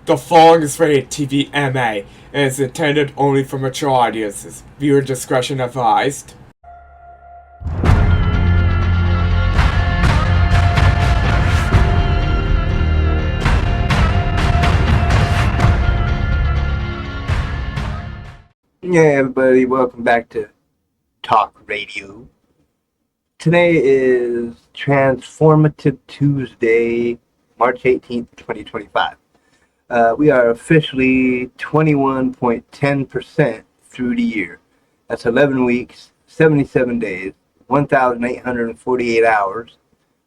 The following is rated TV MA and is intended only for mature audiences. Viewer discretion advised. Hey everybody, welcome back to Talk Radio. Today is Transformative Tuesday, March 18th, 2025. We are officially 21.10% through the year. That's 11 weeks, 77 days, 1,848 hours,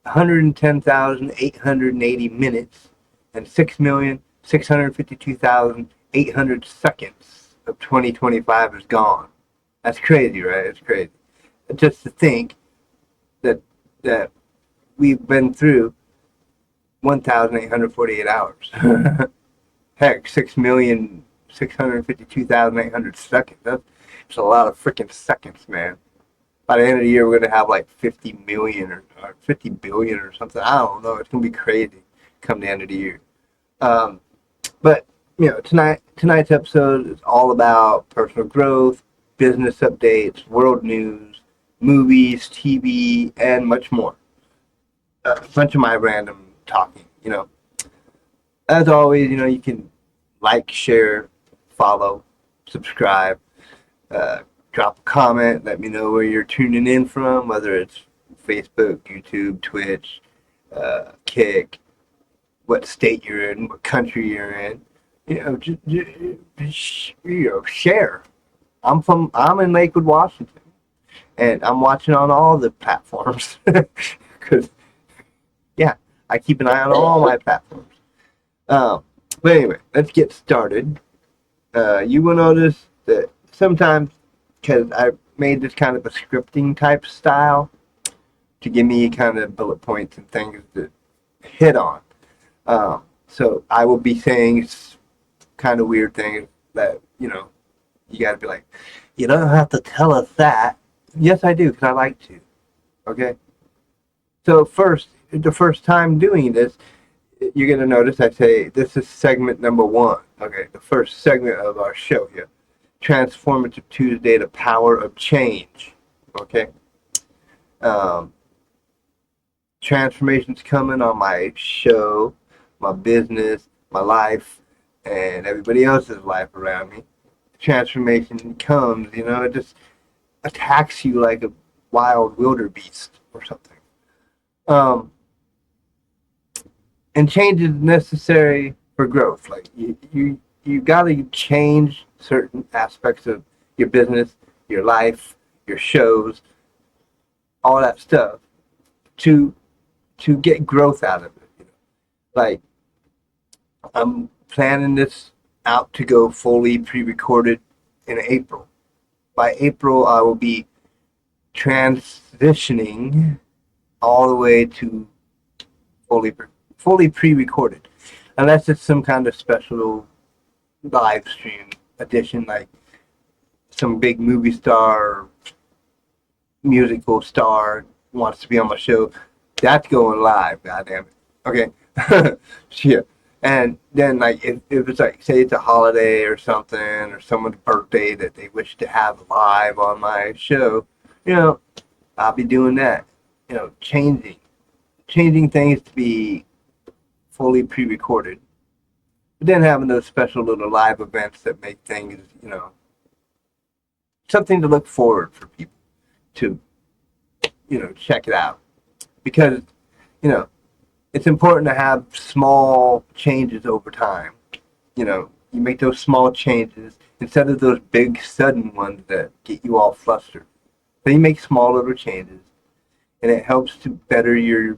110,880 minutes, and 6,652,800 seconds of 2025 is gone. That's crazy, right? It's crazy. Just to think that we've been through 1,848 hours. Heck, 6,652,800 seconds. That's a lot of freaking seconds, man. By the end of the year, we're gonna have like 50 million or 50 billion or something. I don't know. It's gonna be crazy come the end of the year. But tonight's episode is all about personal growth, business updates, world news, movies, TV, and much more. A bunch of my random talking. As always, you can like, share, follow, subscribe, drop a comment, let me know where you're tuning in from, whether it's Facebook, YouTube, Twitch, Kick, what state you're in, what country you're in. Share. I'm in Lakewood, Washington, and I'm watching on all the platforms because, I keep an eye on all my platforms. But anyway, let's get started. You will notice that sometimes, because I made this kind of a scripting type style to give me kind of bullet points and things to hit on. So I will be saying kind of weird things that, you got to be like, you don't have to tell us that. Yes, I do, because I like to. Okay? So the first time doing this, you're going to notice I say this is segment number 1. Okay, the first segment of our show here. Transformative Tuesday, the power of change. Okay? Transformation's coming on my show, my business, my life, and everybody else's life around me. Transformation comes, it just attacks you like a wild wildebeest or something. And change is necessary for growth. Like you got to change certain aspects of your business, your life, your shows, all that stuff to get growth out of it. Like I'm planning this out to go fully pre-recorded in April. By April, I will be transitioning all the way to fully pre-recorded, unless it's some kind of special live stream edition, like some big movie star or musical star wants to be on my show. That's going live, goddamn it. Okay. Yeah. And then, like, if it's like, say it's a holiday or something, or someone's birthday that they wish to have live on my show, I'll be doing that. Changing things to be fully pre-recorded, but then having those special little live events that make things, something to look forward for people to, check it out. Because, it's important to have small changes over time. You make those small changes instead of those big sudden ones that get you all flustered. So you make small little changes, and it helps to better your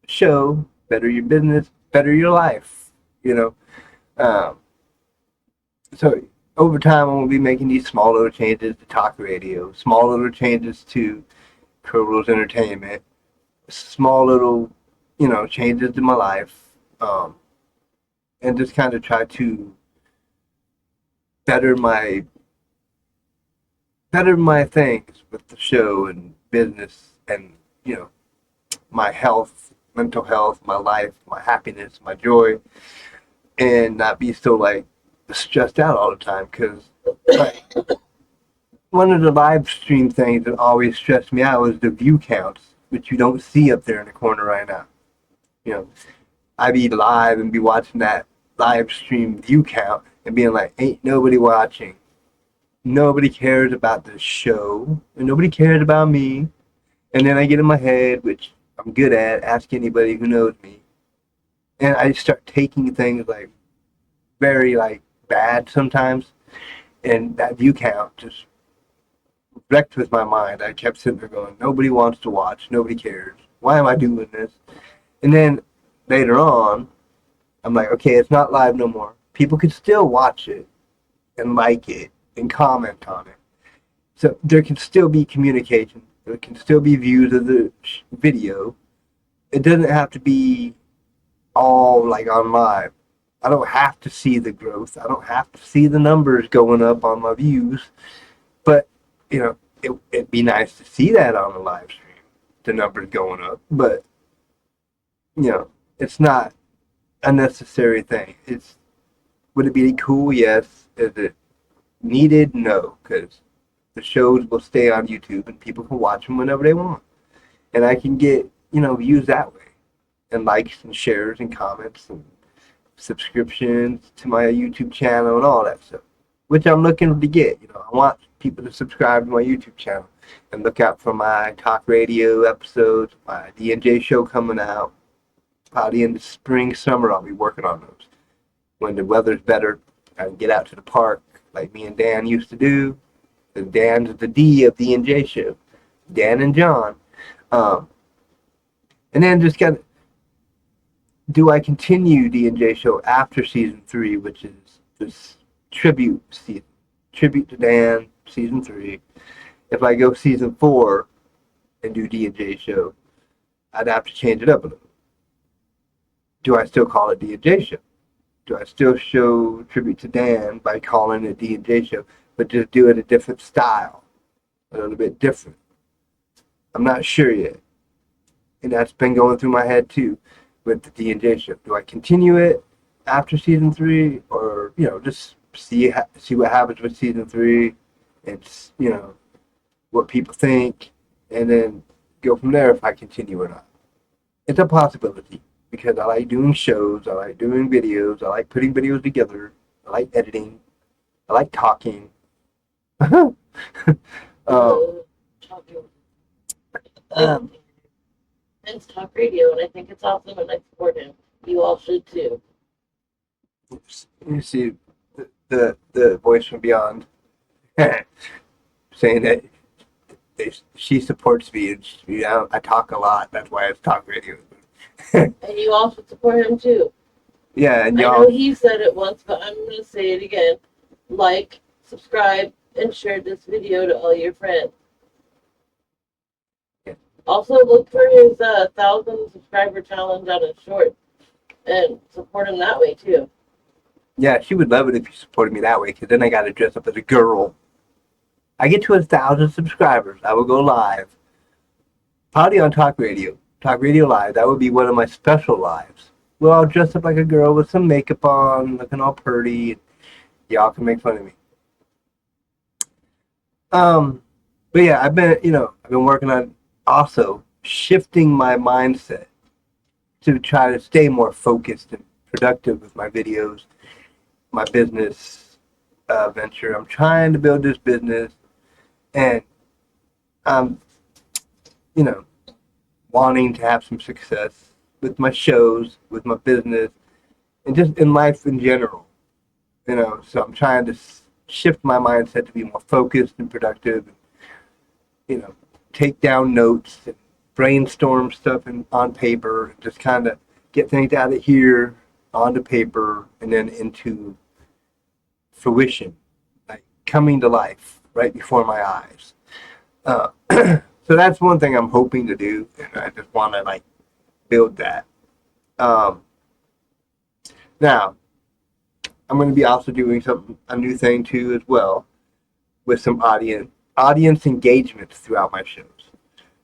show, better your business, better your life. So over time, I'm going to be making these small little changes to Talk Radio, small little changes to CrowRules Entertainment, small little changes to my life, and just kind of try to better my things with the show and business and my health, mental health, my life, my happiness, my joy, and not be so like stressed out all the time. Because like, one of the live stream things that always stressed me out was the view counts, which you don't see up there in the corner right now. You know, I'd be live and be watching that live stream view count and being like, ain't nobody watching. Nobody cares about the show, and nobody cares about me. And then I get in my head, which I'm good at, ask anybody who knows me. And I start taking things like very like bad sometimes. And that view count just wrecked with my mind. I kept sitting there going, nobody wants to watch, nobody cares. Why am I doing this? And then later on, I'm like, okay, it's not live no more. People can still watch it and like it and comment on it. So there can still be communication. There can still be views of the video. It doesn't have to be all like on live. I don't have to see the growth. I don't have to see the numbers going up on my views. But, you know, it'd be nice to see that on a live stream, the numbers going up. But, you know, it's not a necessary thing. Would it be cool? Yes. Is it needed? No, because the shows will stay on YouTube and people can watch them whenever they want. And I can get, you know, views that way. And likes and shares and comments and subscriptions to my YouTube channel and all that stuff. Which I'm looking to get. You know, I want people to subscribe to my YouTube channel and look out for my talk radio episodes, my D&J show coming out. Probably in the spring, summer, I'll be working on those. When the weather's better, I can get out to the park like me and Dan used to do. And Dan's the D of D&J show. Dan and John. And then just kind of, do I continue D&J show after season 3, which is this tribute season? Tribute to Dan, season 3. If I go season 4 and do D&J show, I'd have to change it up a little. Do I still call it D&J show? Do I still show tribute to Dan by calling it D&J show, but just do it a different style, a little bit different? I'm not sure yet. And that's been going through my head too with the D&J show. Do I continue it after season 3, or, you know, just see what happens with season 3 and, you know, what people think, and then go from there if I continue or not. It's a possibility because I like doing shows, I like doing videos, I like putting videos together, I like editing, I like talking. Vince talk radio, and I think it's awesome, and I support him. You all should too. You see the voice from beyond saying that she supports me, and I talk a lot. That's why it's talk radio. And you all should support him too. Yeah, and I y'all. know he said it once, but I'm going to say it again. Like, subscribe, and share this video to all your friends. Yeah. Also, look for his 1,000 subscriber challenge on his short, and support him that way too. Yeah, she would love it if you supported me that way, because then I got to dress up as a girl. I get to 1,000 subscribers, I will go live. Probably on Talk Radio. Talk Radio Live. That would be one of my special lives. Well, I'll dress up like a girl with some makeup on, looking all pretty. Y'all can make fun of me. But yeah, I've been working on also shifting my mindset to try to stay more focused and productive with my videos, my business venture. I'm trying to build this business, and I'm, wanting to have some success with my shows, with my business, and just in life in general. So I'm trying to shift my mindset to be more focused and productive, and, take down notes and brainstorm stuff on paper, and just kind of get things out of here onto paper and then into fruition, like coming to life right before my eyes. So that's one thing I'm hoping to do, and I just want to build that. Now, I'm going to be also doing a new thing too as well, with some audience engagement throughout my shows.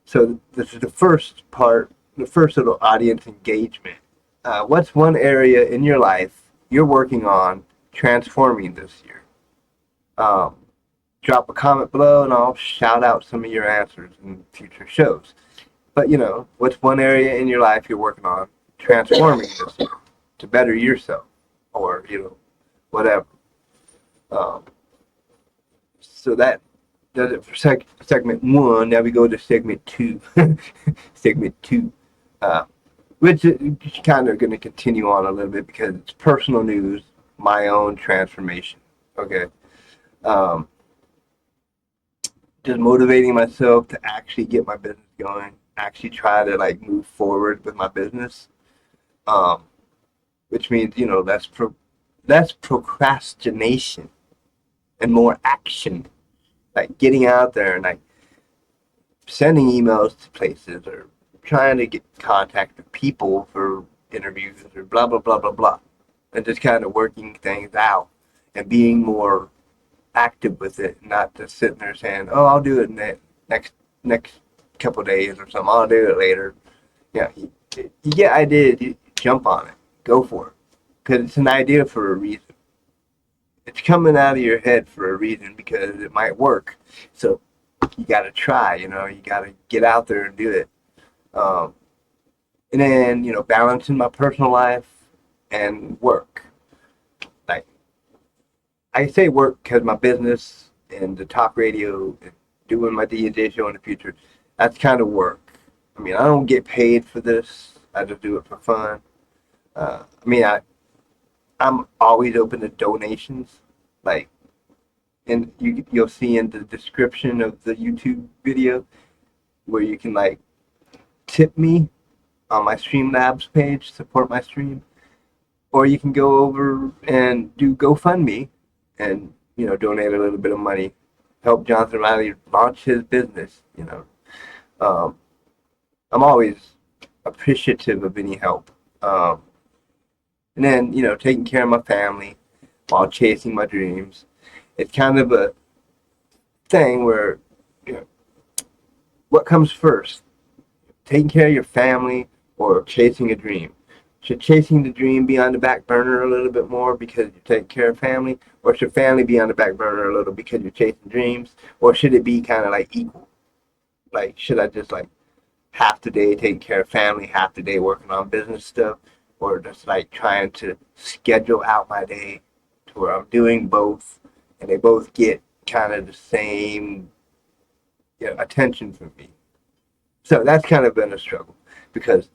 So this is the first part, the first little audience engagement. What's one area in your life you're working on transforming this year. Drop a comment below and I'll shout out some of your answers in future shows. But what's one area in your life you're working on transforming this year to better yourself, or whatever. Um, so that does it for segment 1. Now we go to segment 2. Segment 2, which is kind of going to continue on a little bit because it's personal news, my own transformation. Okay. Just motivating myself to actually get my business going, actually try to like move forward with my business, which means less procrastination and more action, like getting out there and like sending emails to places or trying to get contact with people for interviews or blah blah blah blah blah, and just kind of working things out and being more active with it, not just sitting there saying, "Oh, I'll do it in the next couple of days or something. I'll do it later." You get ideas, you jump on it, go for it, because it's an idea for a reason. It's coming out of your head for a reason because it might work. So you got to try. You got to get out there and do it. And then balancing my personal life and work. Like, I say work because my business and the talk radio and doing my D&J show in the future, that's kind of work. I mean, I don't get paid for this. I just do it for fun. I'm always open to donations. Like, and you'll see in the description of the YouTube video where you can like tip me on my Streamlabs page, support my stream, or you can go over and do GoFundMe and donate a little bit of money, help Jonathan Riley launch his business. I'm always appreciative of any help. And then taking care of my family while chasing my dreams. It's kind of a thing where what comes first, taking care of your family or chasing a dream? Should chasing the dream be on the back burner a little bit more because you take care of family? Or should family be on the back burner a little because you're chasing dreams? Or should it be kind of like equal? Like, should I just like half the day taking care of family, half the day working on business stuff? Or just like trying to schedule out my day to where I'm doing both and they both get kind of the same attention from me? So that's kind of been a struggle because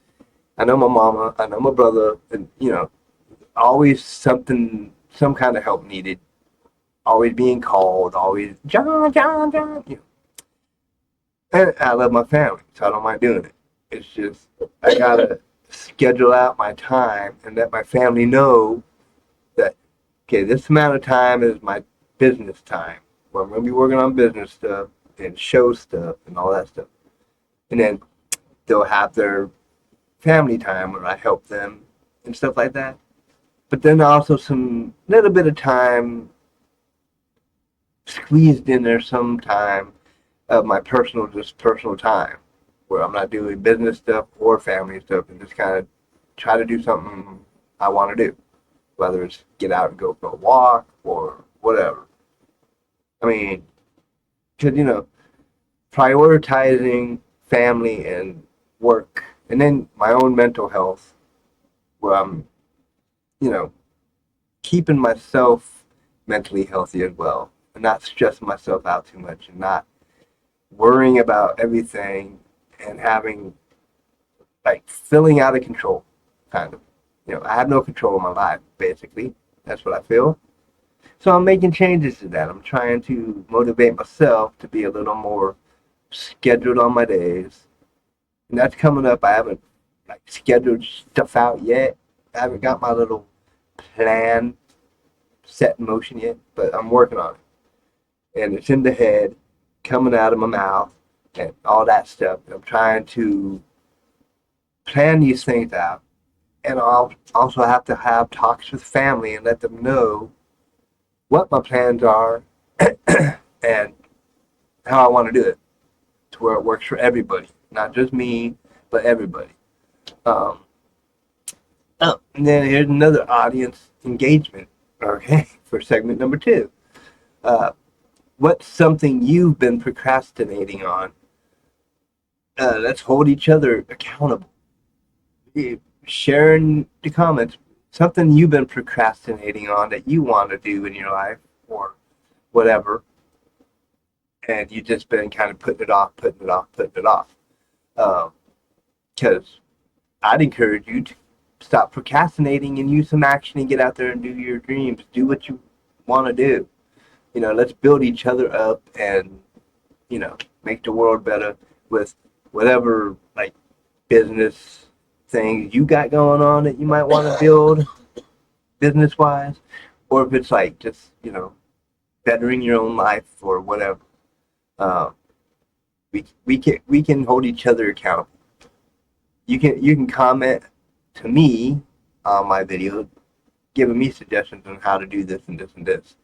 I know my mama, I know my brother, and always some kind of help needed, always being called, always John. And I love my family, so I don't mind doing it. It's just I gotta schedule out my time and let my family know that okay, this amount of time is my business time, where I'm gonna be working on business stuff and show stuff and all that stuff, and then they'll have their family time where I help them and stuff like that. But then also some little bit of time squeezed in there, some time of my personal time where I'm not doing business stuff or family stuff and just kind of try to do something I want to do, whether it's get out and go for a walk or whatever. I mean, because prioritizing family and work, and then my own mental health, where I'm, keeping myself mentally healthy as well, and not stressing myself out too much, and not worrying about everything, and having, like, feeling out of control, kind of. I have no control of my life, basically. That's what I feel. So I'm making changes to that. I'm trying to motivate myself to be a little more scheduled on my days. And that's coming up. I haven't scheduled stuff out yet. I haven't got my little plan set in motion yet, but I'm working on it. And it's in the head, coming out of my mouth, and all that stuff. And I'm trying to plan these things out. And I'll also have to have talks with family and let them know what my plans are and how I want to do it to where it works for everybody. Not just me, but everybody. Oh, and then here's another audience engagement, okay, for segment number 2. What's something you've been procrastinating on? Let's hold each other accountable. Share in the comments something you've been procrastinating on that you want to do in your life or whatever, and you've just been kind of putting it off. Because I'd encourage you to stop procrastinating and use some action and get out there and do your dreams. Do what you want to do. Let's build each other up and, make the world better with whatever, like, business things you got going on that you might want to build business-wise. Or if it's like just, bettering your own life or whatever. We can hold each other accountable. You can comment to me on my video, giving me suggestions on how to do this and this and this,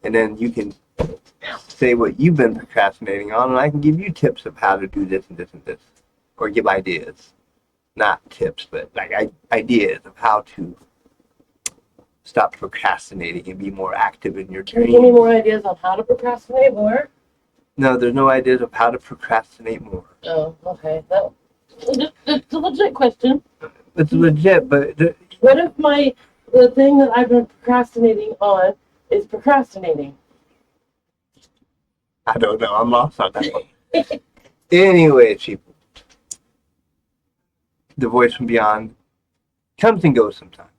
and then you can say what you've been procrastinating on, and I can give you tips of how to do this and this and this, or give ideas, not tips, but like ideas of how to stop procrastinating and be more active in your Can you dreams. give me more ideas on how to procrastinate more? No, there's no ideas of how to procrastinate more. Oh, okay. That's a legit question. It's legit, but What if the thing that I've been procrastinating on is procrastinating? I don't know. I'm lost on that one. Anyway, people, the voice from beyond comes and goes sometimes.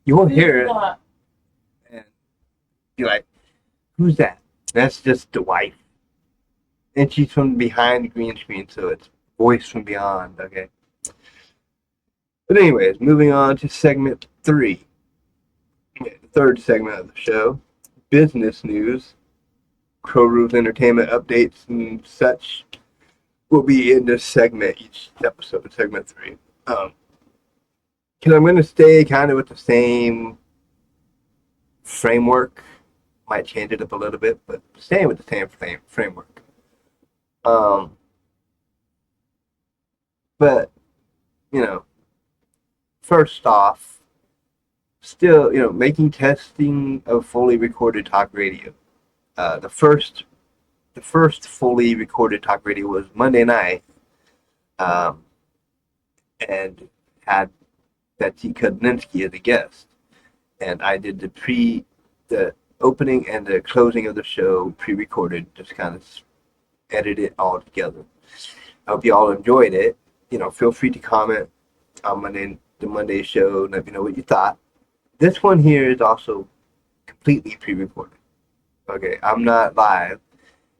You won't hear it, and you're like, "Who's that?" That's just the wife, and she's from behind the green screen, so it's voice from beyond. Okay. But anyways, moving on to segment 3, the third segment of the show, business news. CrowRules Entertainment updates and such will be in this segment, each episode of segment 3. Because I'm going to stay kind of with the same framework. Might change it up a little bit, but staying with the same framework. But, first off, still, making testing of fully recorded talk radio. The first fully recorded talk radio was Monday night, and had Betsy Kudlinski as a guest, and I did the opening and the closing of the show pre-recorded, just kind of edit it all together. I hope you all enjoyed it. Feel free to comment on the Monday show and let me know what you thought. This one here is also completely pre-recorded. Okay, I'm not live,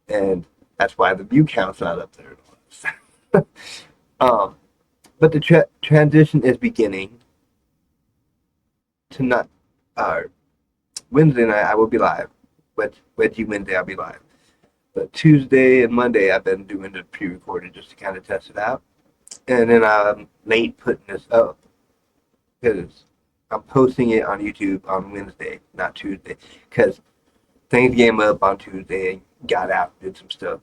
and that's why the view count's not up there. But the transition is beginning. Tonight, Wednesday night, I will be live. Wednesday, Wednesday, I'll be live. But Tuesday and Monday, I've been doing the pre-recorded just to kind of test it out. And then I'm late putting this up because I'm posting it on YouTube on Wednesday, not Tuesday, because things came up on Tuesday and got out, did some stuff.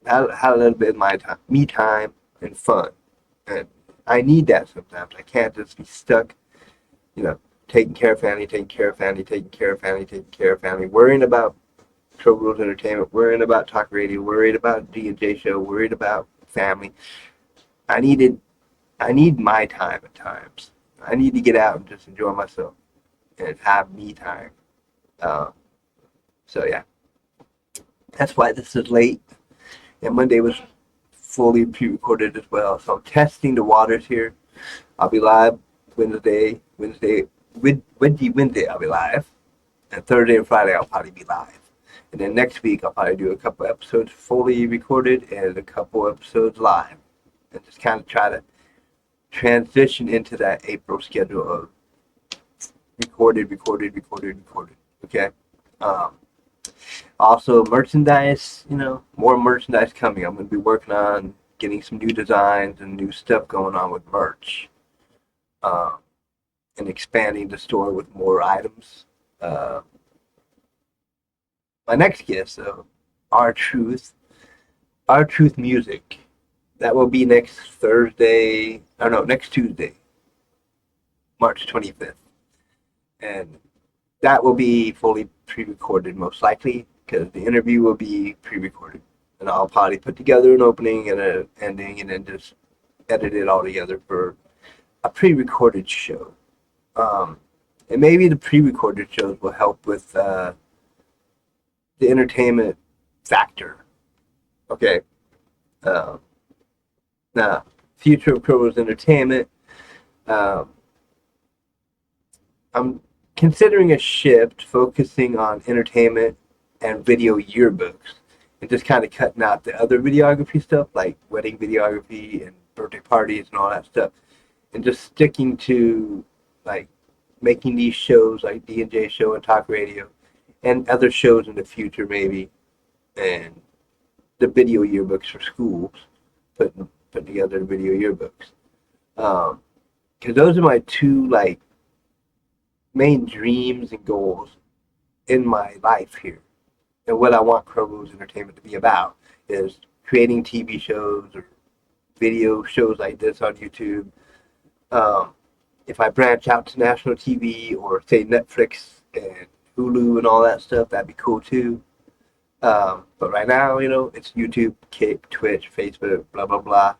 Had a little bit of my time, me time, and fun. And I need that sometimes. I can't just be stuck, taking care of family, worrying about CrowRules Entertainment, worrying about talk radio, worried about D&J show, worried about family. I need my time at times. I need to get out and just enjoy myself and have me time. So yeah, that's why this is late. And Monday was fully pre-recorded as well. So I'm testing the waters here. I'll be live Wednesday, I'll be live. And Thursday and Friday I'll probably be live. And then next week I'll probably do a couple episodes fully recorded and a couple episodes live. And just kind of try to transition into that April schedule of recorded. Okay? Also, merchandise, more merchandise coming. I'm going to be working on getting some new designs and new stuff going on with merch. And expanding the store with more items. My next guest, Our Truth Music. That will be next Tuesday. March 25th. And that will be fully pre-recorded most likely, because the interview will be pre-recorded. And I'll probably put together an opening and an ending and then just edit it all together for a pre-recorded show. And maybe the pre-recorded shows will help with the entertainment factor. Okay. Now, future of CrowRules Entertainment. I'm considering a shift focusing on entertainment and video yearbooks and just kind of cutting out the other videography stuff like wedding videography and birthday parties and all that stuff, and just sticking to like making these shows like D&J Show and Talk Radio and other shows in the future maybe, and the video yearbooks for schools, putting together the video yearbooks. Because those are my two like main dreams and goals in my life here. And what I want CrowRules Entertainment to be about is creating TV shows or video shows like this on YouTube. If I branch out to national TV or say Netflix and Hulu and all that stuff, that'd be cool too. But right now, it's YouTube, Kick, Twitch, Facebook, blah, blah, blah.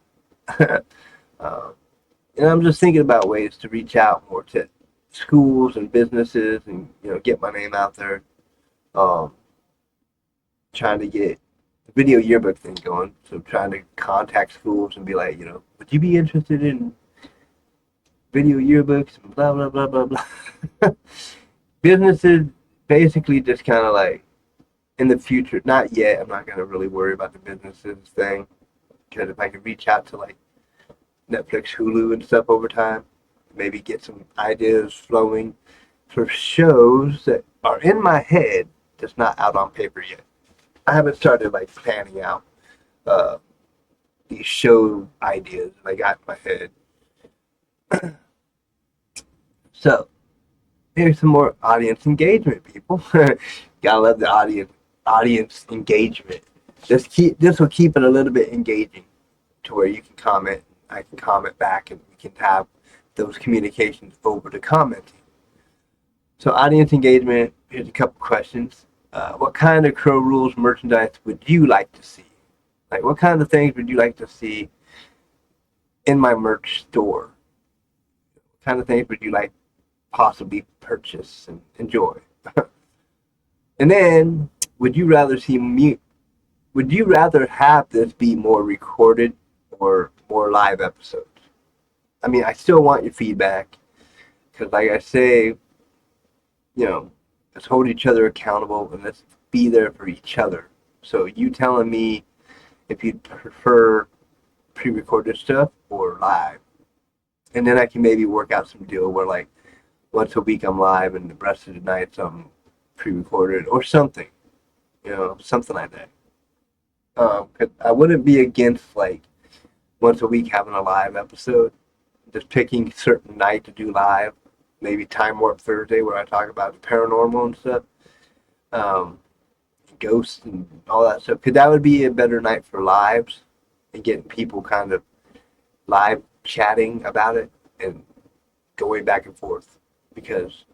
And I'm just thinking about ways to reach out more to schools and businesses and, get my name out there. Trying to get the video yearbook thing going. So trying to contact schools and be like, would you be interested in video yearbooks and blah, blah, blah, blah, blah. Businesses basically just kind of like in the future, not yet, I'm not going to really worry about the businesses thing, because if I can reach out to like Netflix, Hulu and stuff over time, maybe get some ideas flowing for shows that are in my head that's not out on paper yet. I haven't started like planning out these show ideas that I got in my head. So, here's some more audience engagement, people. Gotta love the audience engagement. This will keep it a little bit engaging to where you can comment, I can comment back, and we can have those communications over the commenting. So audience engagement, here's a couple questions. What kind of CrowRules merchandise would you like to see? Like, what kind of things would you like to see in my merch store? What kind of things would you like possibly purchase and enjoy? And then, would you rather have this be more recorded or more live episodes? I mean, I still want your feedback, because like I say, let's hold each other accountable and let's be there for each other. So you telling me if you'd prefer pre-recorded stuff or live. And then I can maybe work out some deal where like once a week I'm live and the rest of the nights I'm pre-recorded or something. Something like that. 'Cause I wouldn't be against like once a week having a live episode. Just picking a certain night to do live. Maybe Time Warp Thursday where I talk about the paranormal and stuff. Ghosts and all that stuff. Because that would be a better night for lives and getting people kind of live chatting about it and going back and forth. Because,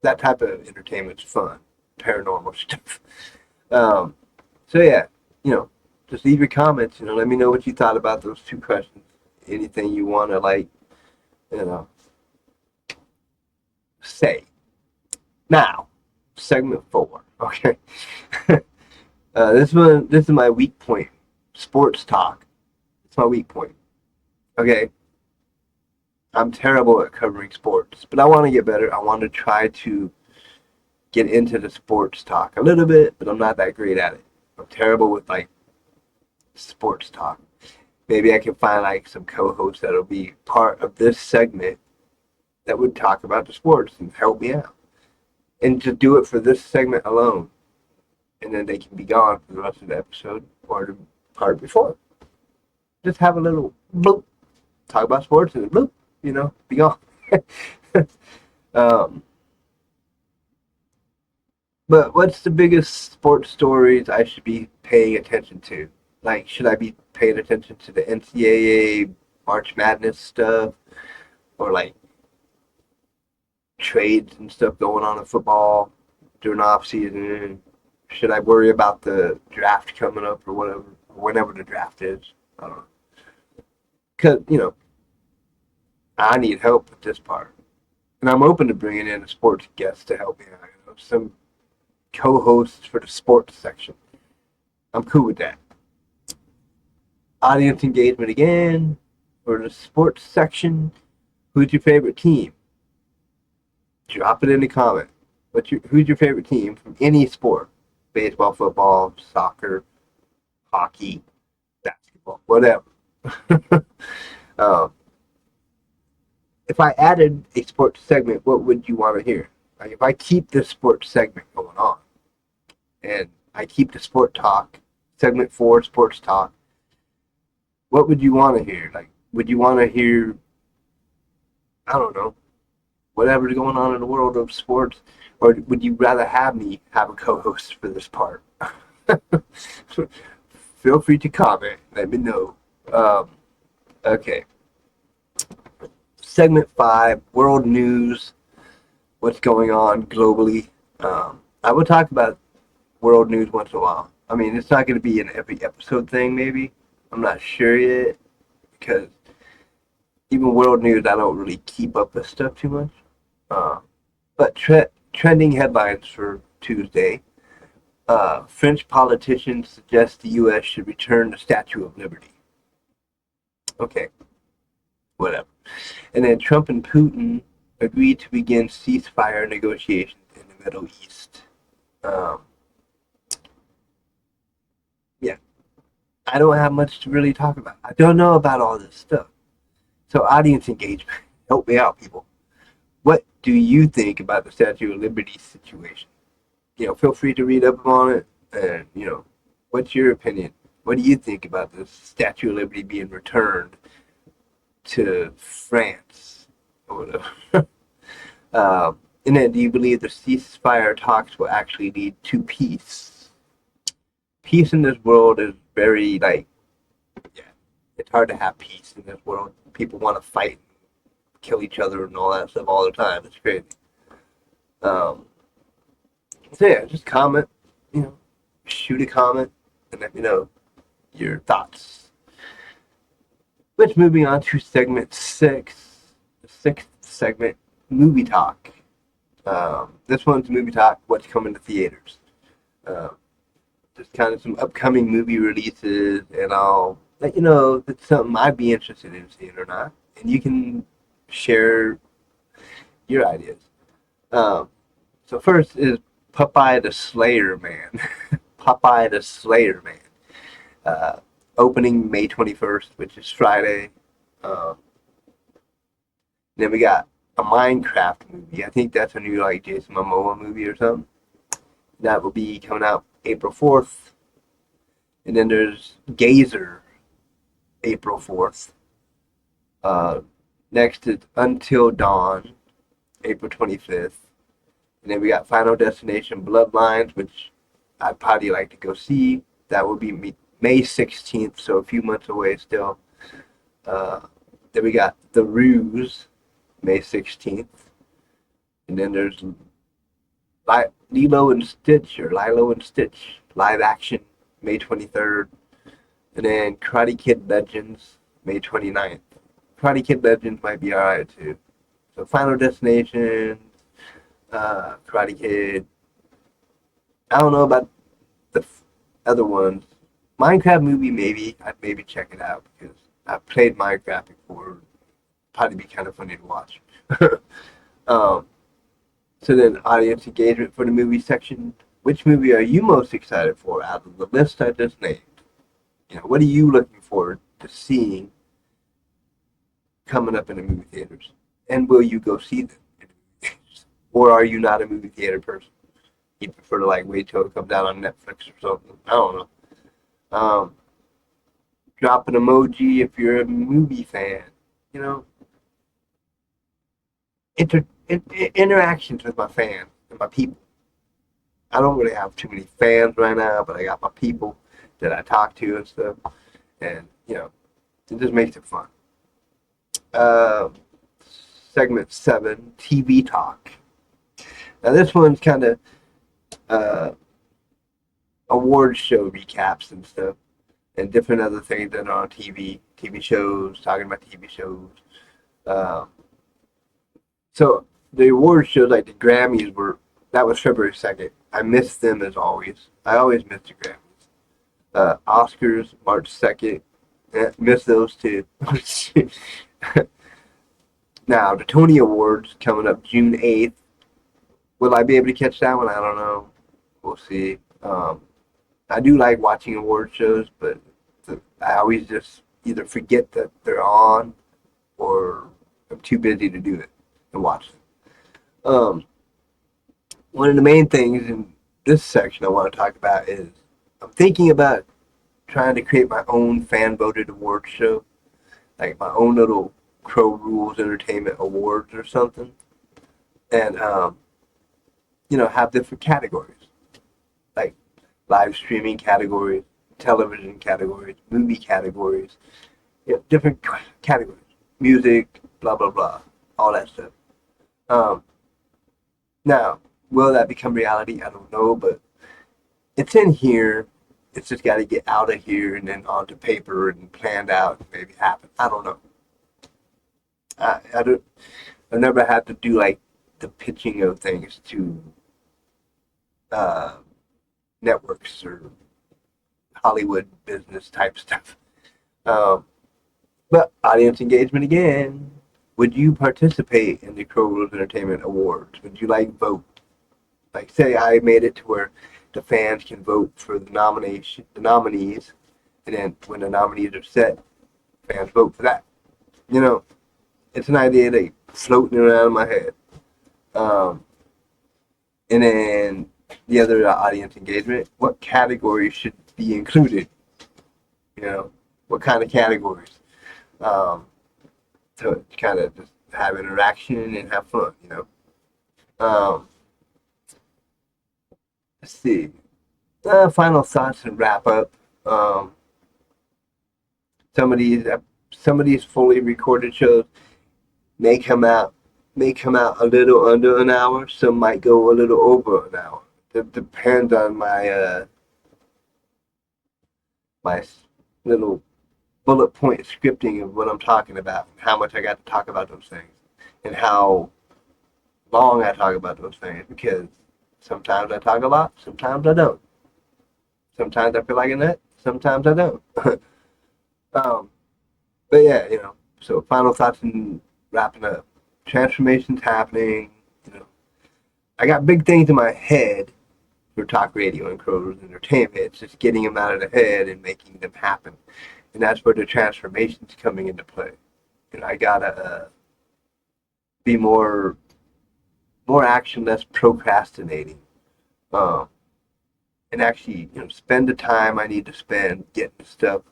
that type of entertainment's fun. Paranormal stuff. So yeah, just leave your comments. Let me know what you thought about those two questions. Anything you want to say. Now, segment 4. Okay. This is my weak point. Sports talk. It's my weak point. Okay. I'm terrible at covering sports, but I want to get better. I want to try to get into the sports talk a little bit, but I'm not that great at it. I'm terrible with like sports talk. Maybe I can find like some co-hosts that'll be part of this segment that would talk about the sports and help me out. And just do it for this segment alone. And then they can be gone for the rest of the episode or the part before. Just have a little bloop, talk about sports and bloop, be gone. But what's the biggest sports stories I should be paying attention to? Like, should I be paying attention to the NCAA March Madness stuff? or like trades and stuff going on in football during off season? Should I worry about the draft coming up or whatever, whenever the draft is? I don't know. Because, I need help with this part. And I'm open to bringing in a sports guest to help me out. Some co-hosts for the sports section. I'm cool with that. Audience engagement again for the sports section. Who's your favorite team? Drop it in the comment. Who's your favorite team from any sport? Baseball, football, soccer, hockey, basketball, whatever. If I added a sports segment, what would you want to hear? Like if I keep this sports segment going on, and I keep the sport talk, segment 4, sports talk, what would you want to hear? Like, would you want to hear, I don't know, whatever's going on in the world of sports? Or would you rather have me have a co-host for this part? Feel free to comment. Let me know. Okay. Segment 5, world news. What's going on globally. I will talk about world news once in a while. I mean, it's not going to be an every episode thing, maybe. I'm not sure yet, because even world news, I don't really keep up with stuff too much. But trending headlines for Tuesday. French politicians suggest the U.S. should return the Statue of Liberty. Okay, whatever. And then Trump and Putin agreed to begin ceasefire negotiations in the Middle East. Yeah, I don't have much to really talk about. I don't know about all this stuff. So audience engagement, help me out, people. What do you think about the Statue of Liberty situation? Feel free to read up on it, and what's your opinion? What do you think about the Statue of Liberty being returned to France or whatever? And then, do you believe the ceasefire talks will actually lead to peace? Peace in this world is very, it's hard to have peace in this world. People want to fight, kill each other, and all that stuff all the time. It's crazy. So yeah, just comment, shoot a comment, and let me know your thoughts. Let's moving on to segment 6, the 6th segment, movie talk. This one's movie talk, what's coming to theaters. Just kind of some upcoming movie releases, and I'll let you know if it's something I'd be interested in seeing or not, and you can share your ideas. So first is Popeye the Slayer Man. Popeye the Slayer Man. Opening May 21st, which is Friday. Then we got a Minecraft movie. I think that's a new Jason Momoa movie or something. That will be coming out April 4th. And then there's Gazer, April 4th. Next is Until Dawn, April 25th. And then we got Final Destination Bloodlines, which I'd probably like to go see. That will be May 16th, so a few months away still. Then we got The Ruse, May 16th. And then there's Lilo and Stitch, live action, May 23rd. And then Karate Kid Legends, May 29th. Karate Kid Legends might be alright too. So Final Destination, Karate Kid. I don't know about the other ones. Minecraft movie, maybe. I'd maybe check it out because I've played Minecraft before. Probably be kind of funny to watch. So then, audience engagement for the movie section. Which movie are you most excited for out of the list I just named? What are you looking forward to seeing coming up in the movie theaters? And will you go see them in the movie theaters? Or are you not a movie theater person? You prefer to wait till it comes out on Netflix or something? I don't know. Drop an emoji if you're a movie fan. Interactions with my fans and my people. I don't really have too many fans right now, but I got my people that I talk to and stuff. And, it just makes it fun. segment 7, TV talk. Now this one's kind of award show recaps and stuff, and different other things that are on TV shows, talking about TV shows. So the award shows, like the Grammys, that was February 2nd. I missed them as always. I always miss the Grammys. Oscars, March 2nd. Missed those too. Now, the Tony Awards coming up June 8th. Will I be able to catch that one? I don't know. We'll see. I do like watching award shows, but I always just either forget that they're on or I'm too busy to do it and watch them. One of the main things in this section I want to talk about is I'm thinking about trying to create my own fan-voted award show, like my own little CrowRules Entertainment Awards or something, and have different categories, like live streaming categories, television categories, movie categories, different categories, music, blah blah blah, all that stuff. Now, will that become reality? I don't know, but it's in here. It's just got to get out of here and then onto paper and planned out and maybe happen. I don't know. I never had to do like the pitching of things to networks or Hollywood business type stuff. But audience engagement again. Would you participate in the CrowRules Entertainment Awards? Would you vote? Like, say I made it to where the fans can vote for the nominees, and then when the nominees are set, fans vote for that. It's an idea that's floating around in my head. And then the other audience engagement, what categories should be included? What kind of categories? So kind of just have interaction and have fun, Let's see. Final thoughts and wrap up. Some of these fully recorded shows may come out a little under an hour. Some might go a little over an hour. It depends on my little bullet point scripting of what I'm talking about, and how much I got to talk about those things, and how long I talk about those things, because sometimes I talk a lot, sometimes I don't. Sometimes I feel like a nut, sometimes I don't. But yeah, so final thoughts and wrapping up. Transformation's happening, I got big things in my head for talk radio and CrowRules Entertainment. It's just getting them out of the head and making them happen. And that's where the transformation's coming into play. I gotta be more action, less procrastinating. And actually, spend the time I need to spend getting the stuff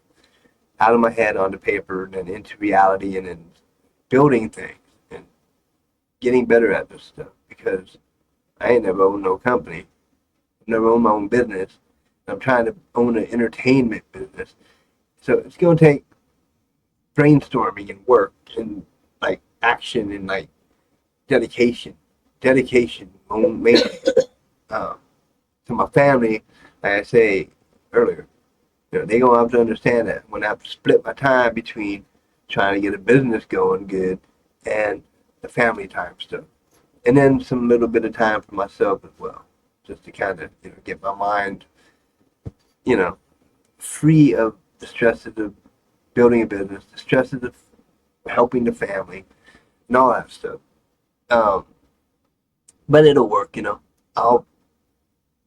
out of my head onto paper and then into reality, and then building things and getting better at this stuff, because I ain't never owned no company. I've never owned my own business. I'm trying to own an entertainment business. So it's going to take brainstorming and work and action and dedication, own maintenance. To my family, like I say earlier, they're going to have to understand that when I have to split my time between trying to get a business going good and the family time stuff. And then some little bit of time for myself as well, just to kind of get my mind, free of the stresses of building a business, the stresses of helping the family, and all that stuff. But it'll work, I'll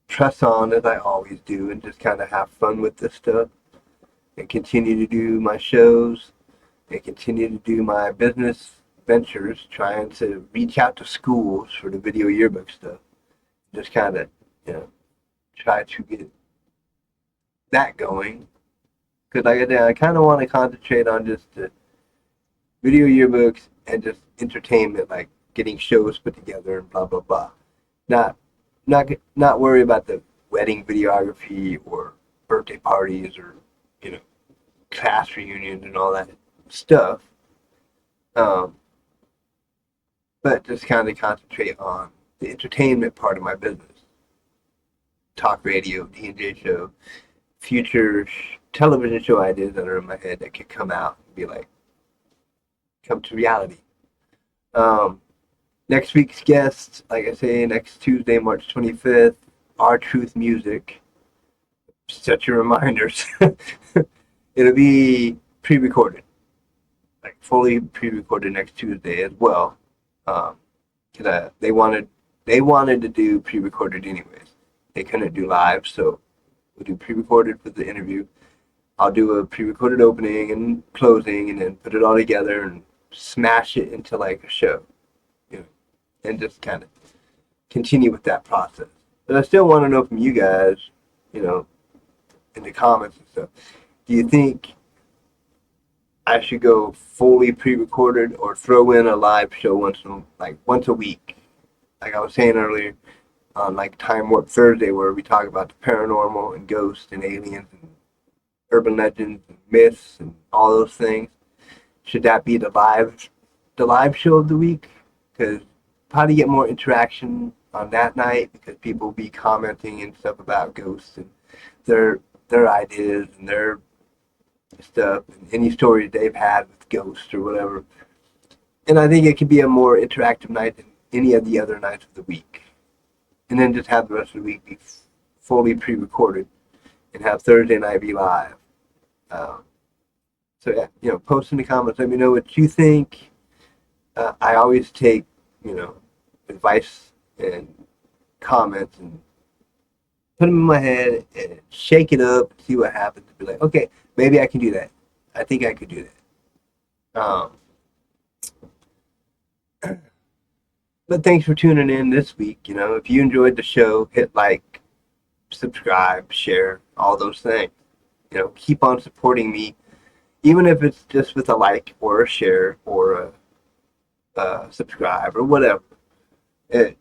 press on as I always do and just kind of have fun with this stuff and continue to do my shows and continue to do my business ventures, trying to reach out to schools for the video yearbook stuff. Just kind of, try to get that going. Because like I said, I kind of want to concentrate on just the video yearbooks and just entertainment, like getting shows put together and blah, blah, blah. Not worry about the wedding videography or birthday parties or, class reunions and all that stuff. but just kind of concentrate on the entertainment part of my business. Talk radio, D&J show, future television show ideas that are in my head that could come out and be like, come to reality. Next week's guest, like I say, next Tuesday, March 25th, Our Truth Music. Set your reminders. It'll be pre-recorded, like fully pre-recorded next Tuesday as well. They wanted to do pre-recorded anyways. They couldn't do live, so we'll do pre-recorded for the interview. I'll do a pre-recorded opening and closing, and then put it all together and smash it into like a show, and just kind of continue with that process. But I still want to know from you guys, in the comments and stuff. Do you think I should go fully pre-recorded or throw in a live show once a week? Like I was saying earlier, on like Time Warp Thursday, where we talk about the paranormal and ghosts and aliens and urban legends and myths and all those things. Should that be the live show of the week? Because probably get more interaction on that night, because people will be commenting and stuff about ghosts and their ideas and their stuff and any stories they've had with ghosts or whatever. And I think it could be a more interactive night than any of the other nights of the week. And then just have the rest of the week be fully pre-recorded and have Thursday night be live. So yeah, post in the comments. Let me know what you think. I always take, advice and comments and put them in my head and shake it up and see what happens. Be like, okay, maybe I can do that. I think I could do that. But thanks for tuning in this week. If you enjoyed the show, hit like, subscribe, share, all those things. Keep on supporting me, even if it's just with a like or a share or a subscribe or whatever. It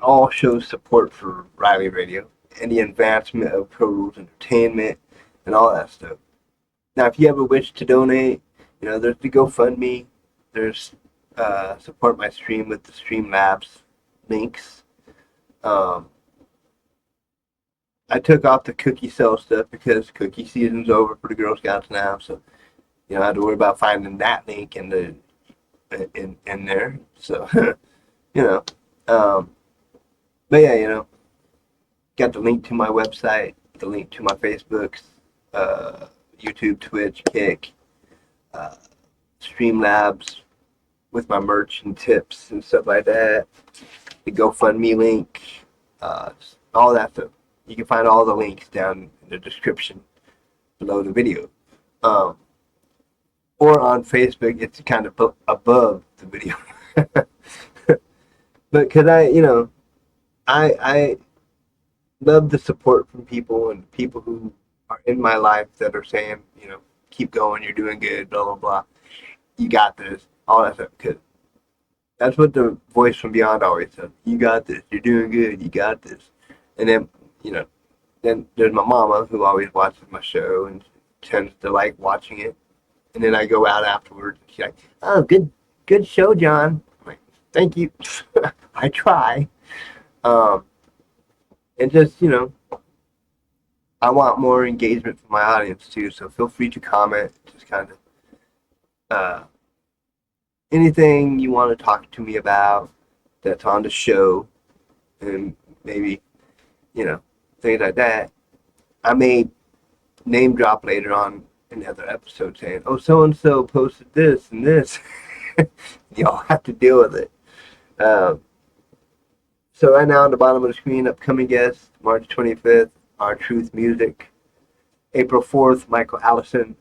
all shows support for Riley Radio and the advancement of CrowRules Entertainment and all that stuff. Now, if you ever wish to donate, there's the GoFundMe. There's support my stream with the Streamlabs links. I took off the cookie sell stuff because cookie season's over for the Girl Scouts now, so I had to worry about finding that link in there. So but yeah, got the link to my website, the link to my Facebooks, YouTube, Twitch, Kick, Streamlabs with my merch and tips and stuff like that. The GoFundMe link, all that stuff. You can find all the links down in the description below the video. Or on Facebook, it's kind of above the video. But because I love the support from people and people who are in my life that are saying, keep going, you're doing good, blah, blah, blah. You got this, all that stuff. Because that's what the voice from beyond always says. You got this, you're doing good, you got this. And then, then there's my mama who always watches my show and tends to like watching it. And then I go out afterwards and she's like, oh, good show, John. I'm like, thank you. I try. And just, I want more engagement from my audience too, so feel free to comment. Just kind of anything you want to talk to me about that's on the show, and maybe, things like that. I may name drop later on in the other episode saying, oh, so-and-so posted this and this. Y'all have to deal with it. So right now on the bottom of the screen, upcoming guests, March 25th, Our Truth Music. April 4th, Michael Allison.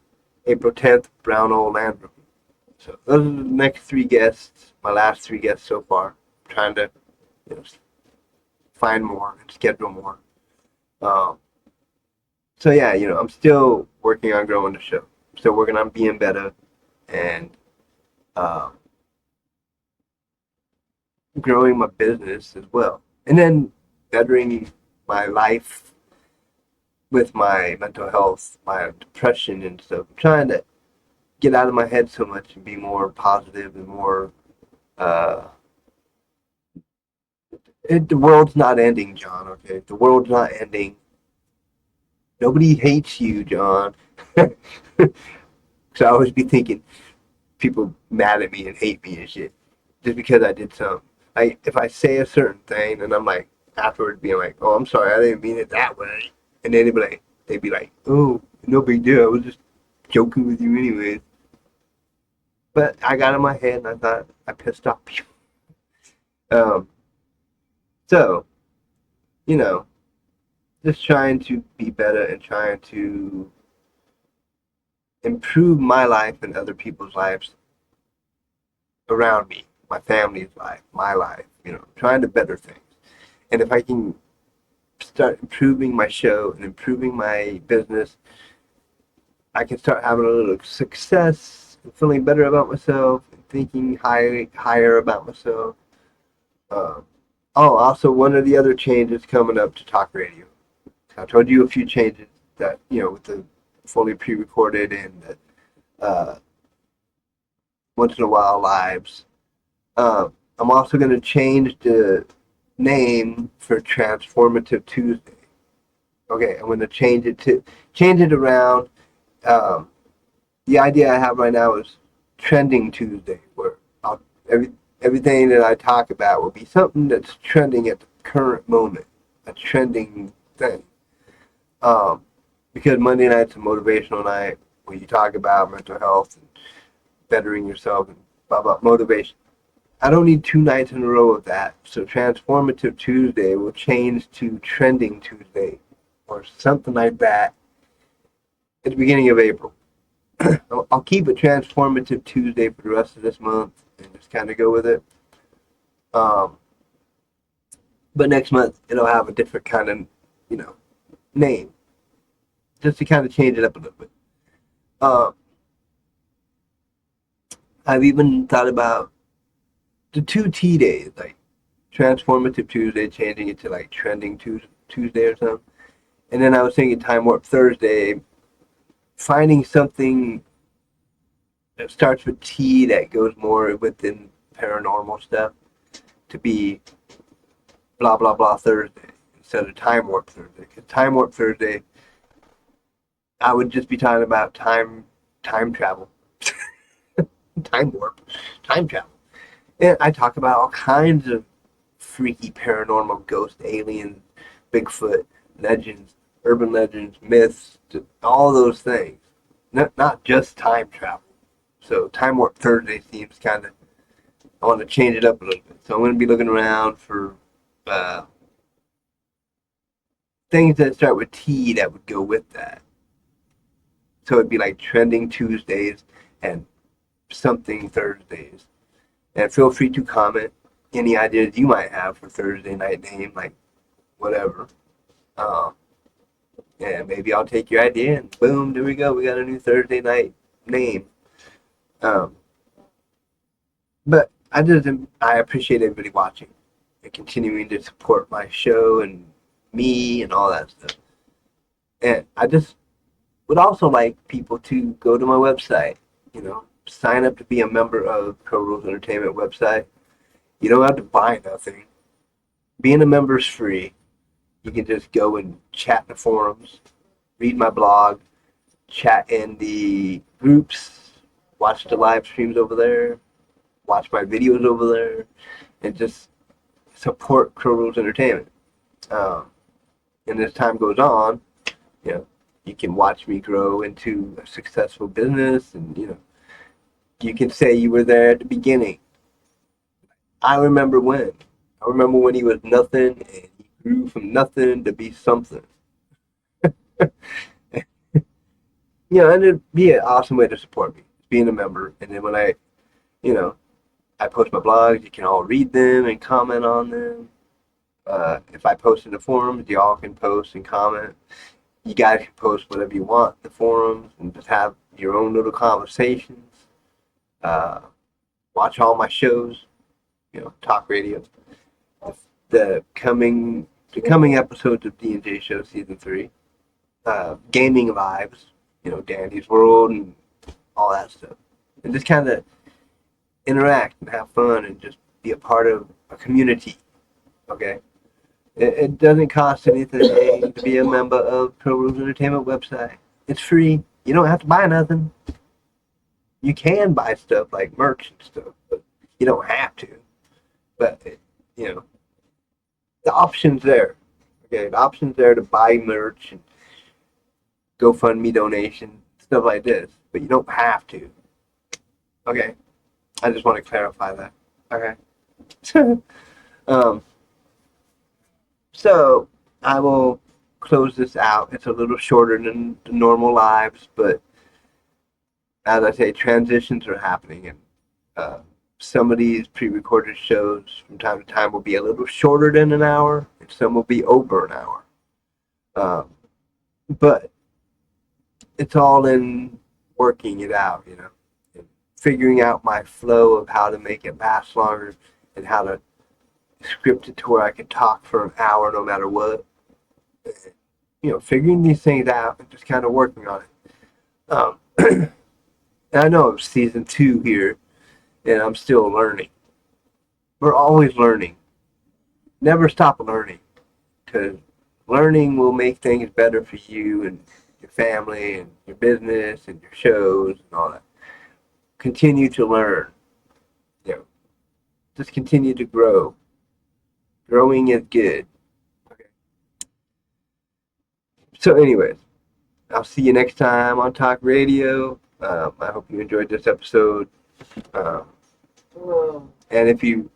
April 10th, Brown Old Landrum. So those are the next 3 guests, my last 3 guests so far. I'm trying to find more and schedule more. So yeah, I'm still working on growing the show. Still working on being better and growing my business as well. And then bettering my life with my mental health, my depression and stuff. I'm trying to get out of my head so much and be more positive and more The world's not ending, John, okay? The world's not ending. Nobody hates you, John. Because I always be thinking people mad at me and hate me and shit just because I did something. Like, if I say a certain thing and I'm like, afterwards being like, oh, I'm sorry, I didn't mean it that way. And then they'd be like, oh, no big deal. I was just joking with you anyways. But I got in my head and I thought I pissed off people. Um, so, you know, just trying to be better and trying to improve my life and other people's lives around me, my family's life, my life, trying to better things. And if I can start improving my show and improving my business, I can start having a little success and feeling better about myself and thinking higher about myself. Also, one of the other changes coming up to talk radio. I told you a few changes that, with the fully pre-recorded and the once in a while lives. I'm also going to change the name for Transformative Tuesday. Okay, I'm going to change it around. The idea I have right now is Trending Tuesday, where everything that I talk about will be something that's trending at the current moment, a trending thing. Because Monday night's a motivational night where you talk about mental health and bettering yourself and blah blah motivation. I don't need 2 nights in a row of that. So Transformative Tuesday will change to Trending Tuesday or something like that at the beginning of April. I'll keep it Transformative Tuesday for the rest of this month and just kind of go with it. But next month it'll have a different kind of, name, just to kind of change it up a little bit. I've even thought about the 2 T days, like Transformative Tuesday, changing it to like Trending Tuesday or something. And then I was thinking Time Warp Thursday, finding something that starts with T that goes more within paranormal stuff to be blah blah blah Thursday instead of Time Warp Thursday. Because Time Warp Thursday, I would just be talking about time travel, time warp, time travel. And I talk about all kinds of freaky paranormal ghost aliens, Bigfoot, legends, urban legends, myths, all those things. Not just time travel. So Time Warp Thursday seems kind of, I want to change it up a little bit. So I'm going to be looking around for things that start with T that would go with that. So it'd be like Trending Tuesdays and something Thursdays. And feel free to comment any ideas you might have for Thursday night name, like whatever. And maybe I'll take your idea and boom, there we go. We got a new Thursday night name. But I appreciate everybody watching and continuing to support my show and me and all that stuff. And I just would also like people to go to my website, sign up to be a member of CrowRules Entertainment website. You don't have to buy nothing. Being a member is free. You can just go and chat in the forums, read my blog, chat in the groups, watch the live streams over there, watch my videos over there, and just support CrowRules Entertainment. And as time goes on, you can watch me grow into a successful business, and you can say you were there at the beginning. I remember when he was nothing and he grew from nothing to be something. And it'd be an awesome way to support me, being a member. And then when I post my blogs, you can all read them and comment on them. If I post in the forums, y'all can post and comment. You guys can post whatever you want in the forums and just have your own little conversations. Watch all my shows, talk radio. The coming episodes of D&J Show Season 3. Gaming lives, Dandy's World and all that stuff. And just kind of interact and have fun and just be a part of a community Okay. It doesn't cost anything to be a member of CrowRules Entertainment website. It's free. You don't have to buy nothing. You can buy stuff like merch and stuff, but you don't have to. But you know, the option's there. Okay, the option's there to buy merch and GoFundMe donation stuff like this, but you don't have to. Okay, I just want to clarify that. Okay. um. So I will close this out. It's a little shorter than the normal lives, but as I say, transitions are happening, and some of these pre-recorded shows from time to time will be a little shorter than an hour, and some will be over an hour. But it's all in working it out, and figuring out my flow of how to make it last longer and how to script it to where I can talk for an hour no matter what. Figuring these things out and just kind of working on it. And I know it's season 2 here, and I'm still learning. We're always learning. Never stop learning, because learning will make things better for you and your family and your business and your shows and all that. Continue to learn. Just continue to grow. Growing is good. Okay. So anyways, I'll see you next time on Talk Radio. I hope you enjoyed this episode. And if you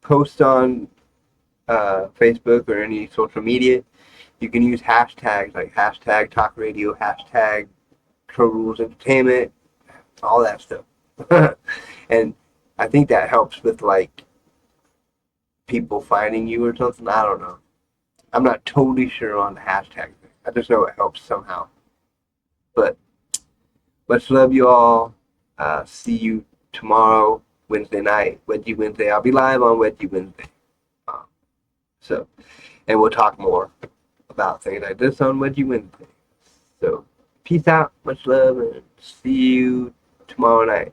post on Facebook or any social media, you can use hashtags like hashtag Talk Radio, hashtag CrowRules Entertainment, all that stuff. And I think that helps with like people finding you or something. I don't know. I'm not totally sure on the hashtag thing. I just know it helps somehow. But much love, you all. See you tomorrow, Wednesday night, Wedgie Wednesday. I'll be live on Wedgie Wednesday. And we'll talk more about things like this on Wedgie Wednesday. So, peace out, much love, and see you tomorrow night.